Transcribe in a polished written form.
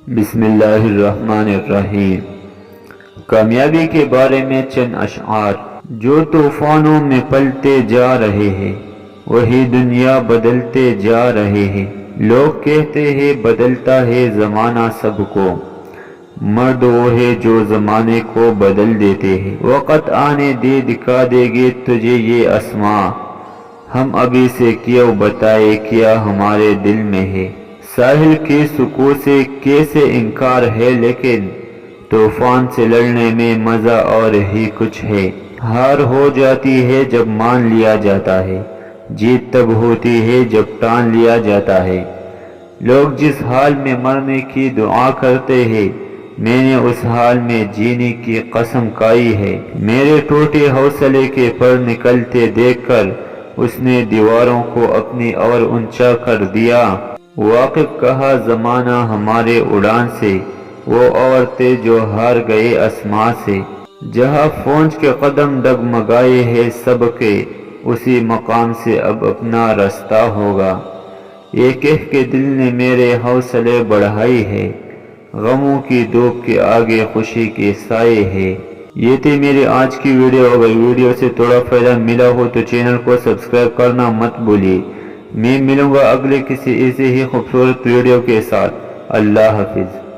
بسم اللہ الرحمن الرحیم۔ کامیابی کے بارے میں چند اشعار۔ جو طوفانوں میں پلتے جا رہے ہیں وہی دنیا بدلتے جا رہے ہیں۔ لوگ کہتے ہیں بدلتا ہے زمانہ سب کو، مرد وہ ہے جو زمانے کو بدل دیتے ہیں۔ وقت آنے دے دکھا دے گے تجھے یہ اسماں، ہم ابھی سے کیوں بتائے کیا ہمارے دل میں ہے۔ ساحل کے سکون سے کیسے انکار ہے، لیکن طوفان سے لڑنے میں مزہ اور ہی کچھ ہے۔ ہار ہو جاتی ہے جب مان لیا جاتا ہے، جیت تب ہوتی ہے جب ٹان لیا جاتا ہے۔ لوگ جس حال میں مرنے کی دعا کرتے ہیں میں نے اس حال میں جینے کی قسم کھائی ہے۔ میرے ٹوٹے حوصلے کے پر نکلتے دیکھ کر اس نے دیواروں کو اپنی اور اونچا کر دیا۔ واقف کہا زمانہ ہمارے اڑان سے، وہ عورتیں جو ہار گئے اسماں سے۔ جہاں فوج کے قدم ڈگمگائے ہیں سب کے، اسی مقام سے اب اپنا رستہ ہوگا۔ یہ کہہ کے دل نے میرے حوصلے بڑھائے ہیں، غموں کی دھوپ کے آگے خوشی کے سائے ہیں۔ یہ تھی میری آج کی ویڈیو۔ اگر ویڈیو سے تھوڑا فائدہ ملا ہو تو چینل کو سبسکرائب کرنا مت بھولیے۔ میں ملوں گا اگلے کسی ایسے ہی خوبصورت ویڈیو کے ساتھ۔ اللہ حافظ۔